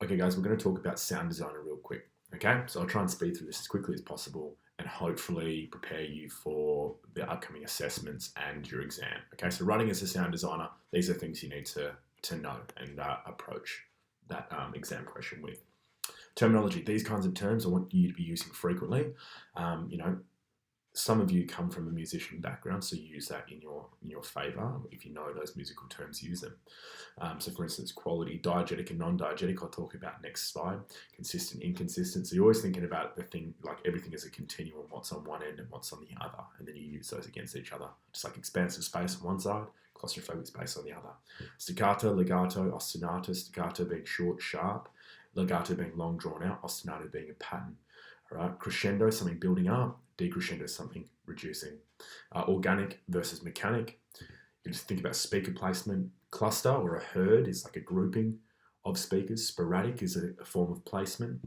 Okay, guys, we're going to talk about sound designer real quick. Okay, so I'll try and speed through this as quickly as possible and hopefully prepare you for the upcoming assessments and your exam. Okay, so running as a sound designer, these are things you need to know and approach that exam question with. Terminology, these kinds of terms I want you to be using frequently. You know, some of you come from a musician background, so you use that in your favour. If you know those musical terms, use them. So for instance, quality, diegetic and non-diegetic, I'll talk about next slide. Consistent, inconsistent. So you're always thinking about the thing, like everything is a continuum, what's on one end and what's on the other. And then you use those against each other. Just like expansive space on one side, claustrophobic space on the other. Staccato, legato, ostinato, staccato being short, sharp, legato being long, drawn out, ostinato being a pattern. All right, crescendo, something building up, decrescendo, something reducing. Organic versus mechanic. You just think about speaker placement. Cluster or a herd is like a grouping of speakers. Sporadic is a form of placement.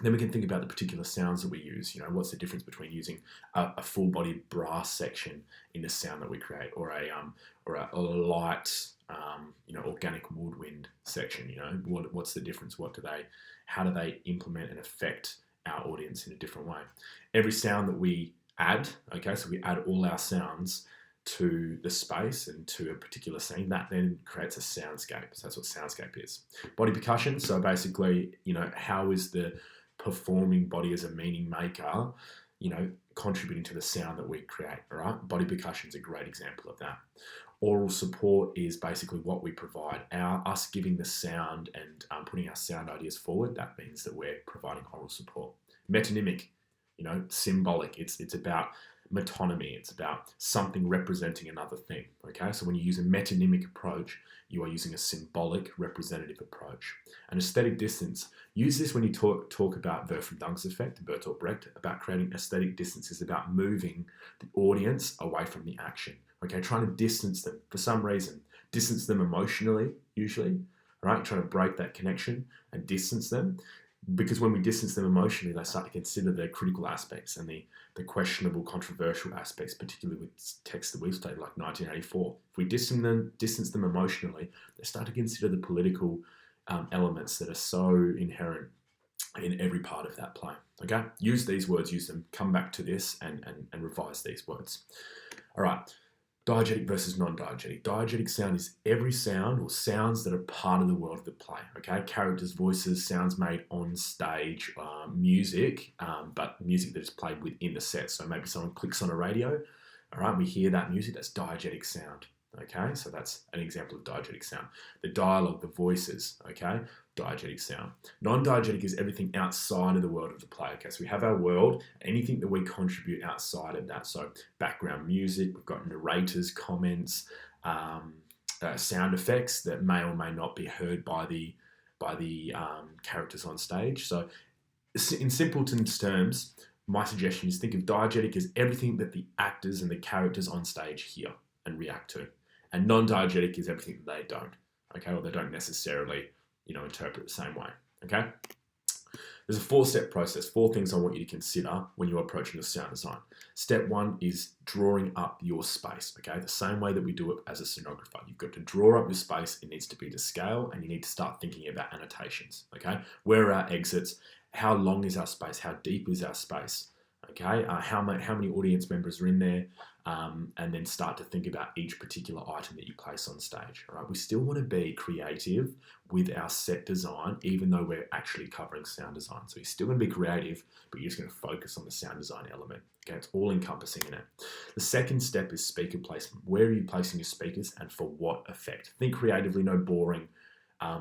Then we can think about the particular sounds that we use. You know, what's the difference between using a full-bodied brass section in the sound that we create, or a light, organic woodwind section. You know, what's the difference? How do they implement and affect our audience in a different way? Every sound that we add, okay, so we add all our sounds to the space and to a particular scene, that then creates a soundscape. So that's what soundscape is. Body percussion, so basically, how is the performing body as a meaning maker, contributing to the sound that we create, all right? Body percussion is a great example of that. Oral support is basically what we provide. Us giving the sound and putting our sound ideas forward, that means that we're providing oral support. Metonymic, symbolic. It's about metonymy. It's about something representing another thing, okay? So when you use a metonymic approach, you are using a symbolic representative approach. An aesthetic distance. Use this when you talk about Würfel-Dunks Bertolt Brecht, about creating aesthetic distance is about moving the audience away from the action, okay? Trying to distance them for some reason. Distance them emotionally, usually, right? Trying to break that connection and distance them. Because when we distance them emotionally, they start to consider the critical aspects and the questionable, controversial aspects, particularly with texts that we've studied, like 1984. If we distance them emotionally, they start to consider the political elements that are so inherent in every part of that play. Okay? Use these words, use them, come back to this and revise these words. All right. Diegetic versus non-diegetic. Diegetic sound is every sound or sounds that are part of the world of the play, okay? Characters, voices, sounds made on stage, music, but music that is played within the set. So maybe someone clicks on a radio, all right, we hear that music, that's diegetic sound, okay? So that's an example of diegetic sound. The dialogue, the voices, okay? Diegetic sound. Non-diegetic is everything outside of the world of the play, okay? So we have our world, anything that we contribute outside of that. So background music, we've got narrators, comments, sound effects that may or may not be heard by the characters on stage. So in simpleton's terms, my suggestion is think of diegetic as everything that the actors and the characters on stage hear and react to. And non-diegetic is everything that they don't, okay? Or they don't necessarily interpret the same way, okay? There's a 4-step process, 4 things I want you to consider when you're approaching your sound design. Step 1 is drawing up your space, okay? The same way that we do it as a scenographer. You've got to draw up your space, it needs to be to scale, and you need to start thinking about annotations, okay? Where are our exits? How long is our space? How deep is our space? Okay, how many audience members are in there, and then start to think about each particular item that you place on stage. All right, we still want to be creative with our set design, even though we're actually covering sound design. So you're still going to be creative, but you're just going to focus on the sound design element. Okay, it's all encompassing in it. The second step is speaker placement. Where are you placing your speakers and for what effect? Think creatively, no boring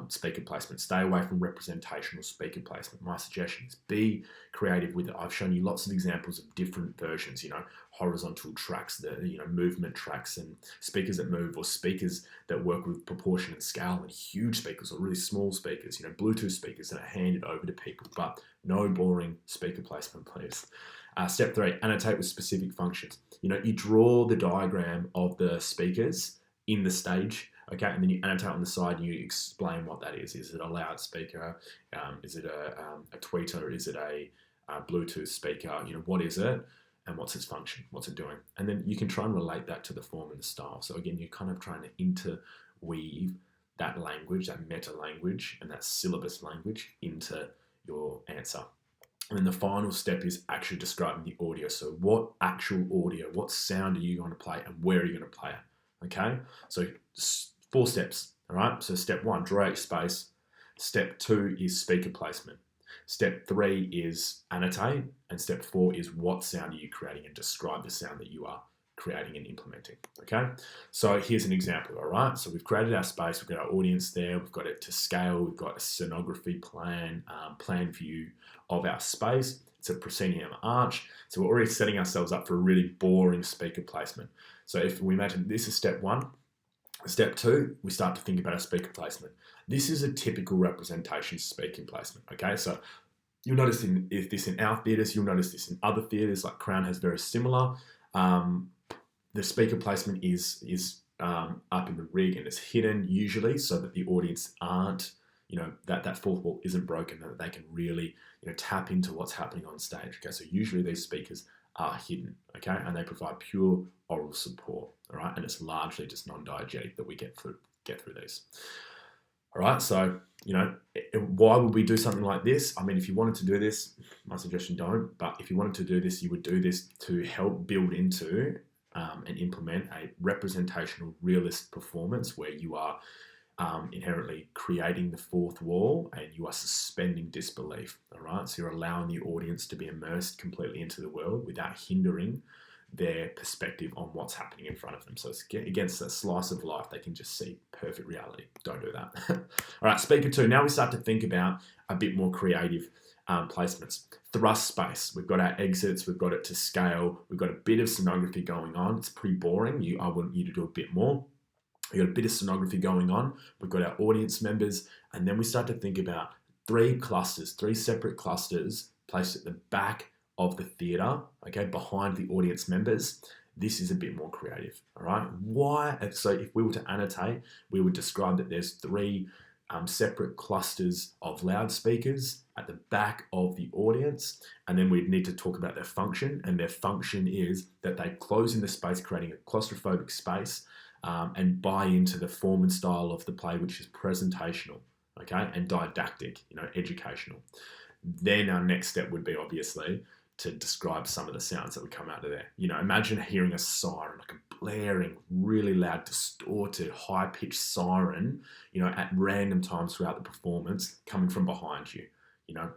speaker placement. Stay away from representational speaker placement. My suggestion is be creative with it. I've shown you lots of examples of different versions, horizontal tracks, movement tracks and speakers that move, or speakers that work with proportion and scale, and huge speakers or really small speakers, Bluetooth speakers that are handed over to people, but no boring speaker placement, please. Step 3, annotate with specific functions. You draw the diagram of the speakers in the stage, okay, and then you annotate on the side and you explain what that is. Is it a loudspeaker? Is it a tweeter? Is it a Bluetooth speaker? What is it? And what's its function? What's it doing? And then you can try and relate that to the form and the style. So again, you're kind of trying to interweave that language, that meta language, and that syllabus language into your answer. And then the final step is actually describing the audio. So what actual audio, what sound are you going to play and where are you going to play it? Okay, so 4 steps, all right? So step 1, draw out your space. Step 2 is speaker placement. Step 3 is annotate. And step 4 is what sound are you creating and describe the sound that you are creating and implementing, okay? So here's an example, all right? So we've created our space, we've got our audience there, we've got it to scale, we've got a scenography plan, plan view of our space. It's a proscenium arch. So we're already setting ourselves up for a really boring speaker placement. So if we imagine this is step 1, step 2, we start to think about our speaker placement. This is a typical representation speaking placement, okay? So you'll notice this in our theatres, you'll notice this in other theatres, like Crown has very similar. The speaker placement is up in the rig and it's hidden usually so that the audience aren't, that fourth wall isn't broken, that they can really, tap into what's happening on stage. Okay, so usually these speakers are hidden, okay, and they provide pure oral support, all right, and it's largely just non-diegetic that we get through these. All right, so, why would we do something like this? I mean, if you wanted to do this, my suggestion don't, but if you wanted to do this, you would do this to help build into and implement a representational realist performance where you are inherently creating the fourth wall and you are suspending disbelief, all right? So you're allowing the audience to be immersed completely into the world without hindering their perspective on what's happening in front of them. So it's against a slice of life, they can just see perfect reality. Don't do that. All right, speaker 2. Now we start to think about a bit more creative placements. Thrust space. We've got our exits. We've got it to scale. We've got a bit of scenography going on. It's pretty boring. I want you to do a bit more. We've got a bit of scenography going on. We've got our audience members. And then we start to think about 3 separate clusters placed at the back of the theatre, okay, behind the audience members. This is a bit more creative, all right? Why? So if we were to annotate, we would describe that there's 3 separate clusters of loudspeakers at the back of the audience, and then we'd need to talk about their function, and their function is that they close in the space, creating a claustrophobic space, and buy into the form and style of the play, which is presentational, okay, and didactic, educational. Then our next step would be obviously to describe some of the sounds that would come out of there. Imagine hearing a siren, like a blaring, really loud, distorted, high-pitched siren, at random times throughout the performance coming from behind you.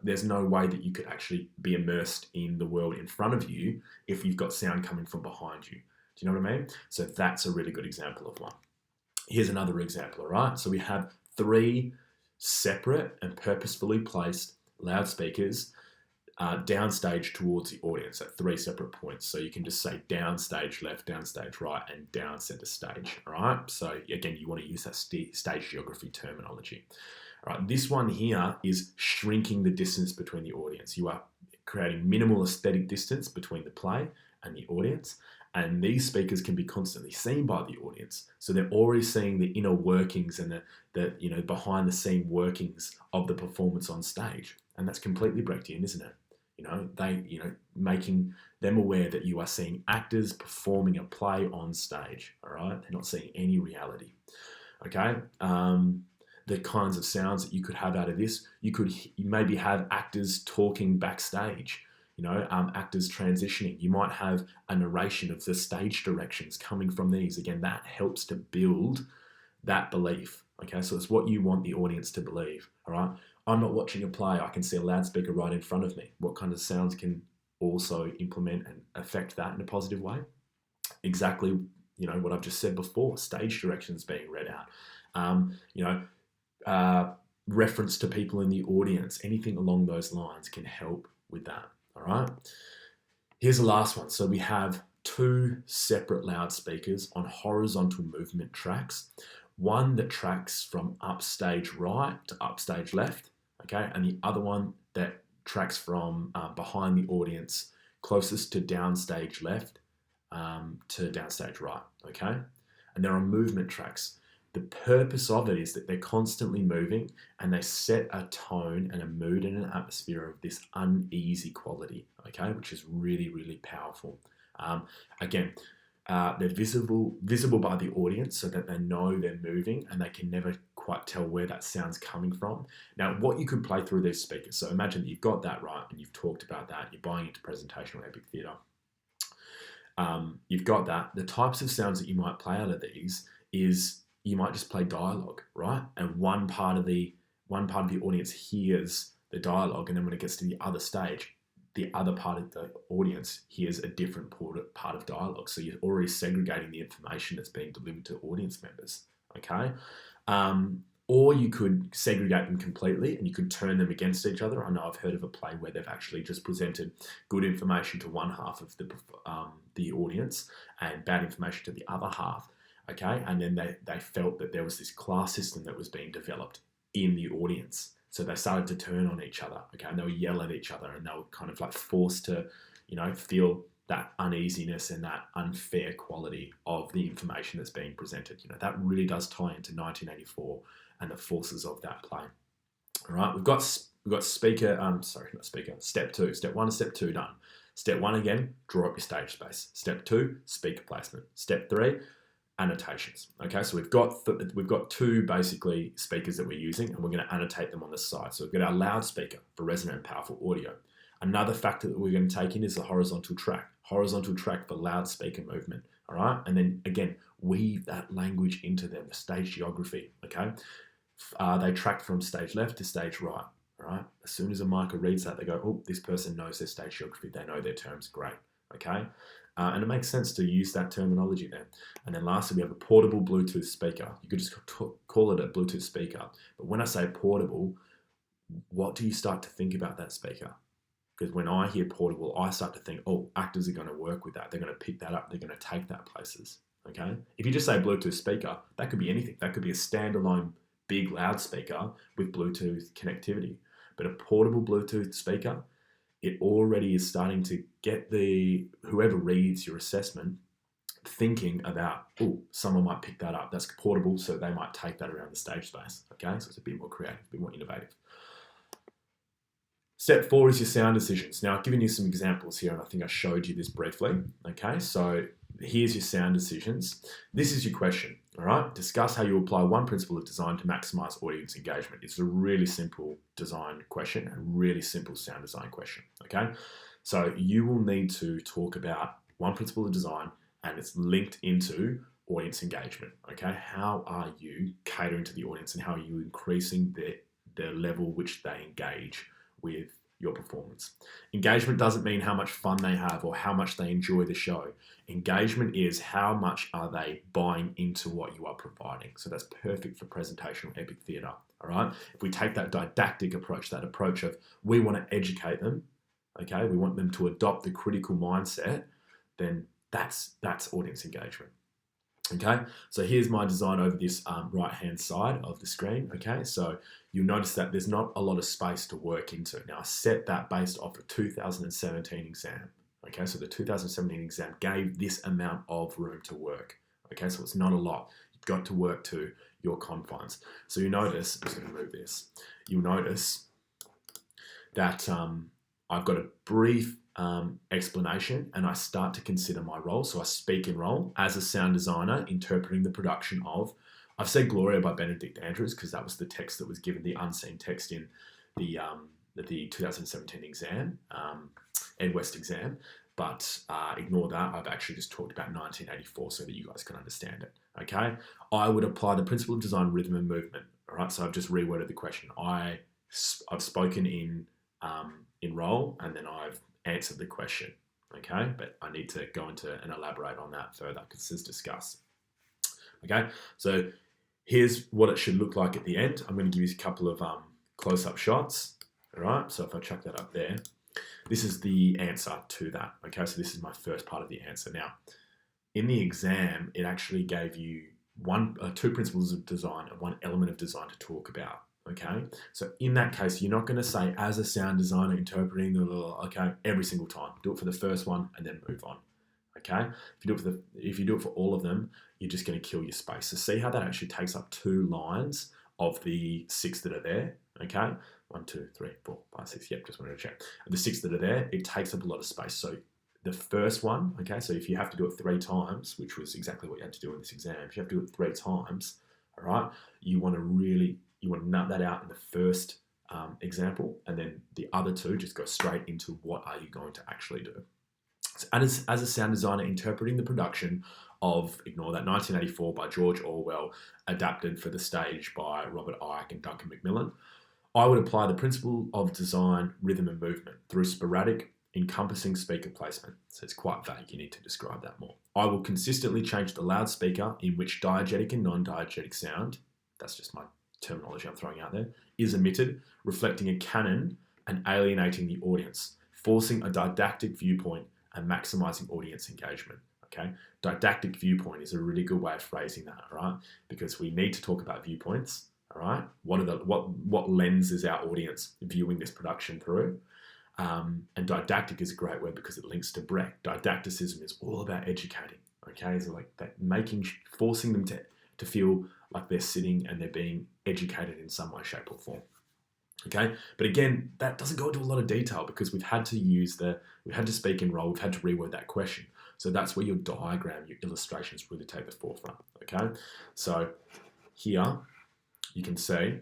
There's no way that you could actually be immersed in the world in front of you if you've got sound coming from behind you. Do you know what I mean? So that's a really good example of one. Here's another example, all right? So we have 3 separate and purposefully placed loudspeakers downstage towards the audience at 3 separate points. So you can just say downstage left, downstage right, and down center stage, all right? So again, you want to use that stage geography terminology. All right, this one here is shrinking the distance between the audience. You are creating minimal aesthetic distance between the play and the audience, and these speakers can be constantly seen by the audience. So they're already seeing the inner workings and the behind the scene workings of the performance on stage. And that's completely Brechtian, isn't it? Making them aware that you are seeing actors performing a play on stage, all right? They're not seeing any reality, okay? The kinds of sounds that you could have out of this, you maybe have actors talking backstage, actors transitioning. You might have a narration of the stage directions coming from these. Again, that helps to build that belief, okay? So it's what you want the audience to believe, all right? I'm not watching a play. I can see a loudspeaker right in front of me. What kind of sounds can also implement and affect that in a positive way? Exactly, what I've just said before, stage directions being read out. Reference to people in the audience, anything along those lines can help with that, all right? Here's the last one. So we have 2 separate loudspeakers on horizontal movement tracks. One that tracks from upstage right to upstage left, okay? And the other one that tracks from behind the audience closest to downstage left to downstage right, okay? And they're on movement tracks. The purpose of it is that they're constantly moving and they set a tone and a mood and an atmosphere of this uneasy quality, okay? Which is really, really powerful. They're visible by the audience so that they know they're moving and they can never quite quite tell where that sound's coming from. Now, what you could play through these speakers, so imagine that you've got that right and you've talked about that, you're buying into presentational epic theatre. You've got that. The types of sounds that you might play out of these is you might just play dialogue, right? And one part of the audience hears the dialogue, and then when it gets to the other stage, the other part of the audience hears a different part of dialogue. So you're already segregating the information that's being delivered to audience members, okay? Or you could segregate them completely and you could turn them against each other. I know I've heard of a play where they've actually just presented good information to one half of the audience and bad information to the other half, okay? And then they felt that there was this class system that was being developed in the audience. So they started to turn on each other, okay? And they would yell at each other and they were kind of like forced to, feel that uneasiness and that unfair quality of the information that's being presented. That really does tie into 1984 and the forces of that play. All right, we've got step 2. Step 1 and step 2 done. Step 1 again, draw up your stage space. Step 2, speaker placement. Step 3, annotations. Okay, so we've got 2 basically speakers that we're using, and we're going to annotate them on the side. So we've got our loudspeaker for resonant and powerful audio. Another factor that we're going to take in is the horizontal track. Horizontal track for loudspeaker movement. All right, and then again, weave that language into them, the stage geography. Okay, they track from stage left to stage right. All right, as soon as a micer reads that, they go, oh, this person knows their stage geography. They know their terms. Great. Okay. And it makes sense to use that terminology there. And then lastly, we have a portable Bluetooth speaker. You could just call it a Bluetooth speaker. But when I say portable, what do you start to think about that speaker? Because when I hear portable, I start to think, oh, actors are going to work with that. They're going to pick that up. They're going to take that places. Okay. If you just say Bluetooth speaker, that could be anything. That could be a standalone big loudspeaker with Bluetooth connectivity. But a portable Bluetooth speaker, it already is starting to get whoever reads your assessment thinking about, oh, someone might pick that up. That's portable, so they might take that around the stage space. Okay, so it's a bit more creative, a bit more innovative. Step 4 is your sound decisions. Now, I've given you some examples here, and I think I showed you this briefly. Okay, so here's your sound decisions. This is your question, all right? Discuss how you apply one principle of design to maximize audience engagement. It's a really simple design question, a really simple sound design question, okay? So you will need to talk about one principle of design, and it's linked into audience engagement, okay? How are you catering to the audience, and how are you increasing the level which they engage with your performance? Engagement doesn't mean how much fun they have or how much they enjoy the show. Engagement is how much are they buying into what you are providing. So that's perfect for presentational epic theatre, all right? If we take that didactic approach, that approach of we want to educate them, okay, we want them to adopt the critical mindset, then that's audience engagement. Okay, so here's my design over this right-hand side of the screen. Okay, so you'll notice that there's not a lot of space to work into. Now, I set that based off a 2017 exam. Okay, so the 2017 exam gave this amount of room to work. Okay, so it's not a lot. You've got to work to your confines. So you notice, I'm just going to move this. You'll notice that I've got a brief explanation, and I start to consider my role. So I speak in role as a sound designer, interpreting the production of, I've said Gloria by Benedict Andrews because that was the text that was given, the unseen text in the 2017 exam, Ed West exam, but ignore that. I've actually just talked about 1984 so that you guys can understand it, okay? I would apply the principle of design, rhythm and movement, all right? So I've just reworded the question. I've spoken in role, and then I've answered the question, okay? But I need to go into and elaborate on that further because this is discussed. Okay, so here's what it should look like at the end. I'm going to give you a couple of close-up shots, all right? So if I chuck that up there, this is the answer to that, okay? So this is my first part of the answer. Now, in the exam, it actually gave you two principles of design and one element of design to talk about. Okay, so in that case, you're not going to say, as a sound designer interpreting okay, every single time. Do it for the first one and then move on. Okay, if you do it for all of them, you're just going to kill your space. So see how that actually takes up 2 lines of the 6 that are there. Okay, 1, 2, 3, 4, 5, 6. Yep, just wanted to check. The 6 that are there, it takes up a lot of space. So the first one, okay, so if you have to do it 3 times, which was exactly what you had to do in this exam, if you have to do it 3 times, all right? You want to nut that out in the first example, and then the other two just go straight into what are you going to actually do. So as a sound designer interpreting the production of, ignore that, 1984 by George Orwell, adapted for the stage by Robert Icke and Duncan Macmillan, I would apply the principle of design, rhythm and movement through sporadic, encompassing speaker placement. So it's quite vague, you need to describe that more. I will consistently change the loudspeaker in which diegetic and non-diegetic sound, that's just my terminology I'm throwing out there, is emitted, reflecting a canon and alienating the audience, forcing a didactic viewpoint and maximizing audience engagement. Okay, didactic viewpoint is a really good way of phrasing that, all right? Because we need to talk about viewpoints, all right? What lens is our audience viewing this production through? And didactic is a great word because it links to Brecht. Didacticism is all about educating, okay? So like that, forcing them to feel like they're sitting and they're being educated in some way, shape, or form. Okay, but again, that doesn't go into a lot of detail because we've had to speak in role, we've had to reword that question. So that's where your diagram, your illustrations really take the forefront. Okay, so here you can see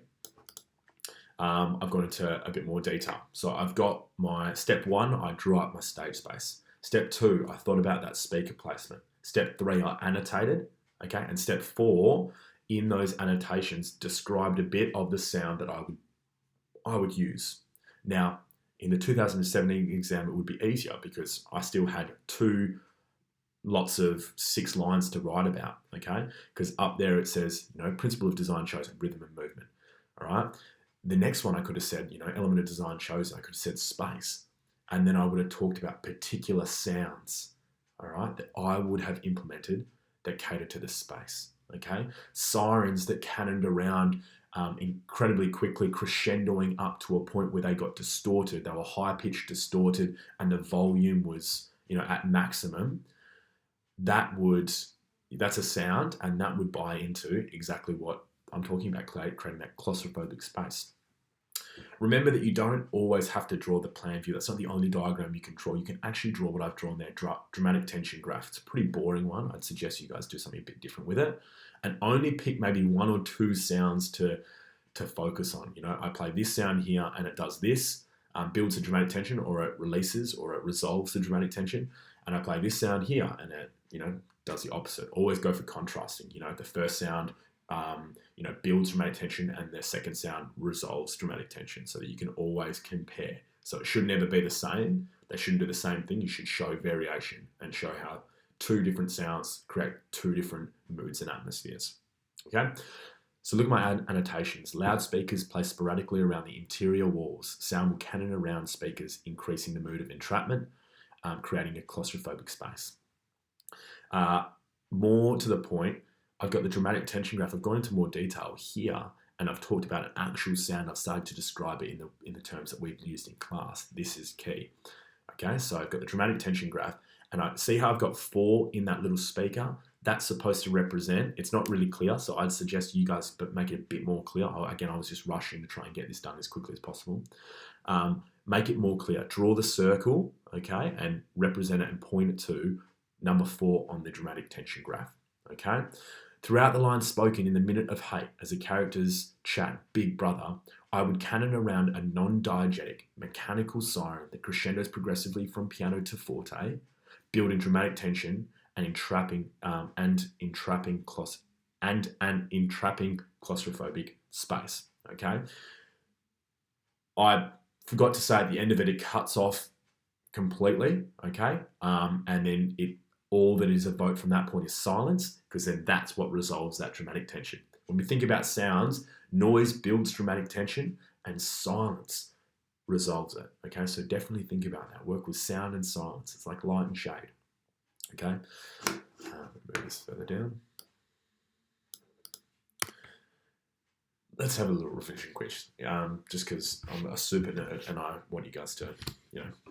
I've gone into a bit more detail. So I've got my step 1, I drew up my stage space. Step 2, I thought about that speaker placement. Step 3, I annotated. Okay, and step 4, in those annotations, described a bit of the sound that I would use. Now, in the 2017 exam, it would be easier because I still had 2 lots of 6 lines to write about, okay? Because up there it says, principle of design shows rhythm and movement, all right? The next one I could have said, element of design shows, I could have said space. And then I would have talked about particular sounds, all right, that I would have implemented that cater to the space, okay? Sirens that cannoned around incredibly quickly, crescendoing up to a point where they got distorted. They were high-pitched, distorted, and the volume was, at maximum. That's a sound, and that would buy into exactly what I'm talking about, creating that claustrophobic space. Remember that you don't always have to draw the plan view. That's not the only diagram you can draw. You can actually draw what I've drawn there, dramatic tension graph. It's a pretty boring one. I'd suggest you guys do something a bit different with it and only pick maybe 1 or 2 sounds to focus on. I play this sound here and it does this, builds the dramatic tension, or it releases or it resolves the dramatic tension. And I play this sound here and it, does the opposite. Always go for contrasting. The first sound builds dramatic tension and the second sound resolves dramatic tension so that you can always compare. So it should never be the same. They shouldn't do the same thing. You should show variation and show how 2 different sounds create 2 different moods and atmospheres. Okay? So look at my annotations. Loudspeakers placed sporadically around the interior walls. Sound will cannon around speakers, increasing the mood of entrapment, creating a claustrophobic space. More to the point, I've got the dramatic tension graph. I've gone into more detail here, and I've talked about an actual sound. I've started to describe it in the terms that we've used in class. This is key. Okay, so I've got the dramatic tension graph, and I see how I've got 4 in that little speaker. That's supposed to represent, it's not really clear, so I'd suggest you guys make it a bit more clear. Again, I was just rushing to try and get this done as quickly as possible. Make it more clear. Draw the circle, okay, and represent it and point it to number 4 on the dramatic tension graph, okay? Throughout the lines spoken in the minute of hate, as the characters chat Big Brother, I would cannon around a non-diegetic mechanical siren that crescendos progressively from piano to forte, building dramatic tension and entrapping claustrophobic space. Okay, I forgot to say at the end of it, it cuts off completely. Okay, and then all that is evoked from that point is silence, because then that's what resolves that dramatic tension. When we think about sounds, noise builds dramatic tension and silence resolves it. Okay, so definitely think about that. Work with sound and silence. It's like light and shade. Okay, move this further down. Let's have a little revision quiz, just because I'm a super nerd and I want you guys to, have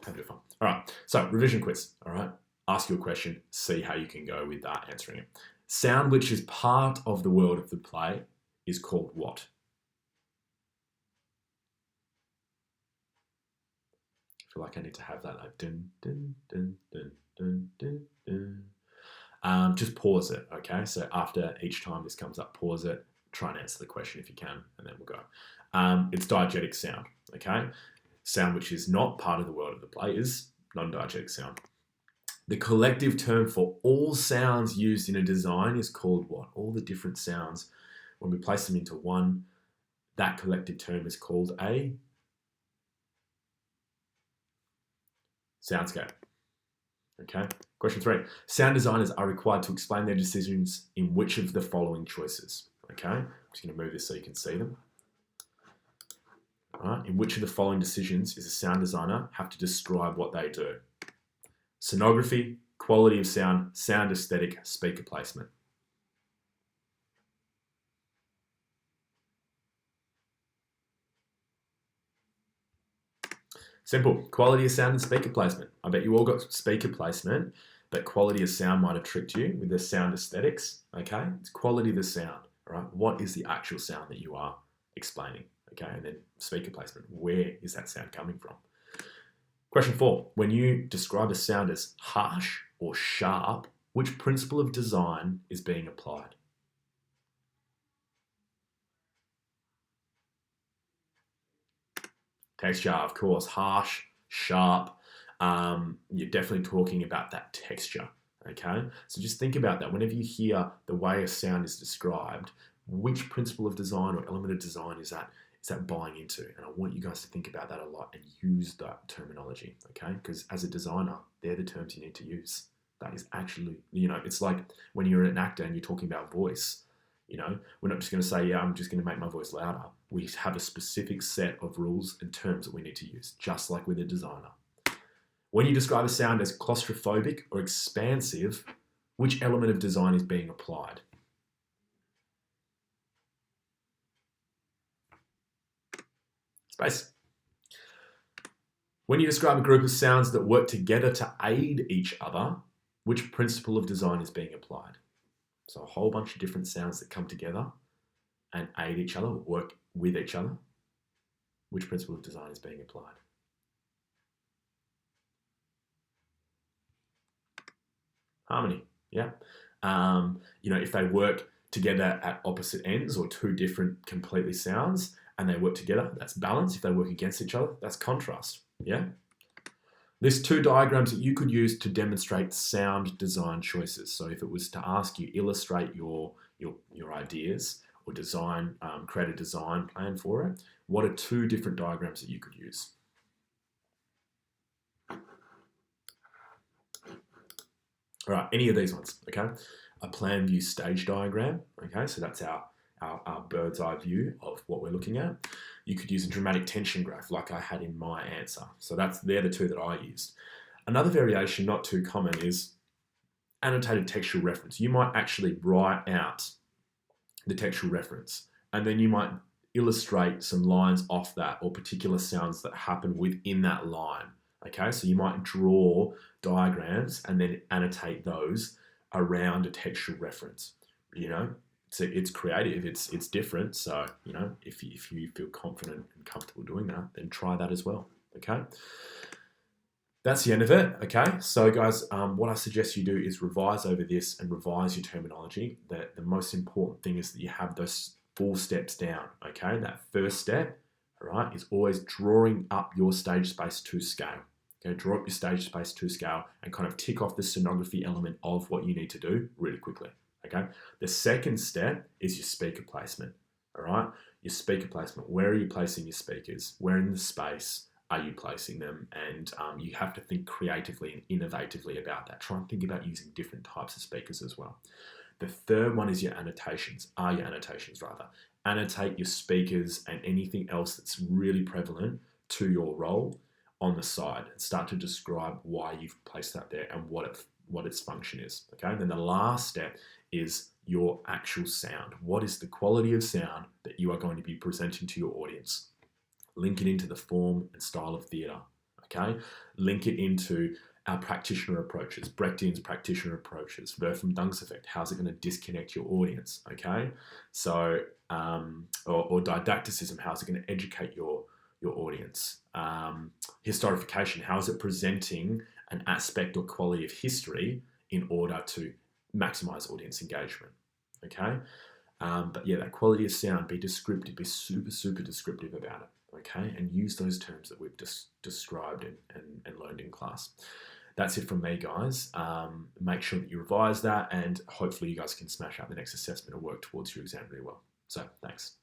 a bit of fun. All right, so revision quiz, all right? Ask you a question, see how you can go with answering it. Sound which is part of the world of the play is called what? I feel like I need to have that like dun, dun, dun, dun, dun, dun, dun. Just pause it, okay? So after each time this comes up, pause it, try and answer the question if you can, and then we'll go. It's diegetic sound, okay? Sound which is not part of the world of the play is non-diegetic sound. The collective term for all sounds used in a design is called what? All the different sounds, when we place them into one, that collective term is called a soundscape. Okay, question 3. Sound designers are required to explain their decisions in which of the following choices? Okay, I'm just going to move this so you can see them. All right, in which of the following decisions does a sound designer have to describe what they do? Sonography, quality of sound, sound aesthetic, speaker placement. Simple. Quality of sound and speaker placement. I bet you all got speaker placement, but quality of sound might have tricked you with the sound aesthetics. Okay, it's quality of the sound. All right, what is the actual sound that you are explaining? Okay, and then speaker placement. Where is that sound coming from? Question 4. When you describe a sound as harsh or sharp, which principle of design is being applied? Texture, of course, harsh, sharp. You're definitely talking about that texture, okay? So just think about that. Whenever you hear the way a sound is described, which principle of design or element of design is that buying into? And I want you guys to think about that a lot and use that terminology, okay? Because as a designer, they're the terms you need to use. That is actually, it's like when you're an actor and you're talking about voice. We're not just going to say, yeah, I'm just going to make my voice louder. We have a specific set of rules and terms that we need to use, just like with a designer. When you describe a sound as claustrophobic or expansive, which element of design is being applied? Space. When you describe a group of sounds that work together to aid each other, which principle of design is being applied? So a whole bunch of different sounds that come together and aid each other, work with each other. Which principle of design is being applied? Harmony, yeah. If they work together at opposite ends or two different completely sounds and they work together, that's balance. If they work against each other, that's contrast, yeah. There's 2 diagrams that you could use to demonstrate sound design choices. So if it was to ask you illustrate your ideas or design, create a design plan for it, what are 2 different diagrams that you could use? All right, any of these ones, okay? A plan view stage diagram, okay? So that's our bird's eye view of what we're looking at. You could use a dramatic tension graph like I had in my answer. So they're the 2 that I used. Another variation, not too common, is annotated textual reference. You might actually write out the textual reference and then you might illustrate some lines off that or particular sounds that happen within that line. Okay, so you might draw diagrams and then annotate those around a textual reference. So it's creative, it's different. So, if you feel confident and comfortable doing that, then try that as well, okay? That's the end of it, okay? So guys, what I suggest you do is revise over this and revise your terminology. The most important thing is that you have those 4 steps down, okay? That first step, all right, is always drawing up your stage space to scale. Okay, draw up your stage space to scale and kind of tick off the sonography element of what you need to do really quickly. Okay. The second step is your speaker placement. All right. Your speaker placement. Where are you placing your speakers? Where in the space are you placing them? And you have to think creatively and innovatively about that. Try and think about using different types of speakers as well. The third one is your annotations. Annotate your speakers and anything else that's really prevalent to your role on the side and start to describe why you've placed that there and what its function is. Okay. And then the last step is your actual sound. What is the quality of sound that you are going to be presenting to your audience? Link it into the form and style of theatre. Okay. Link it into our practitioner approaches, Brechtian's practitioner approaches, Würfel-Dunks effect. How's it going to disconnect your audience? Okay. So, or didacticism. How's it going to educate your audience? Historification, how is it presenting an aspect or quality of history in order to maximize audience engagement? Okay. But yeah, that quality of sound, be descriptive, be super, super descriptive about it, okay? And use those terms that we've described and learned in class. That's it from me, guys. Make sure that you revise that, and hopefully you guys can smash out the next assessment and work towards your exam really well. So, thanks.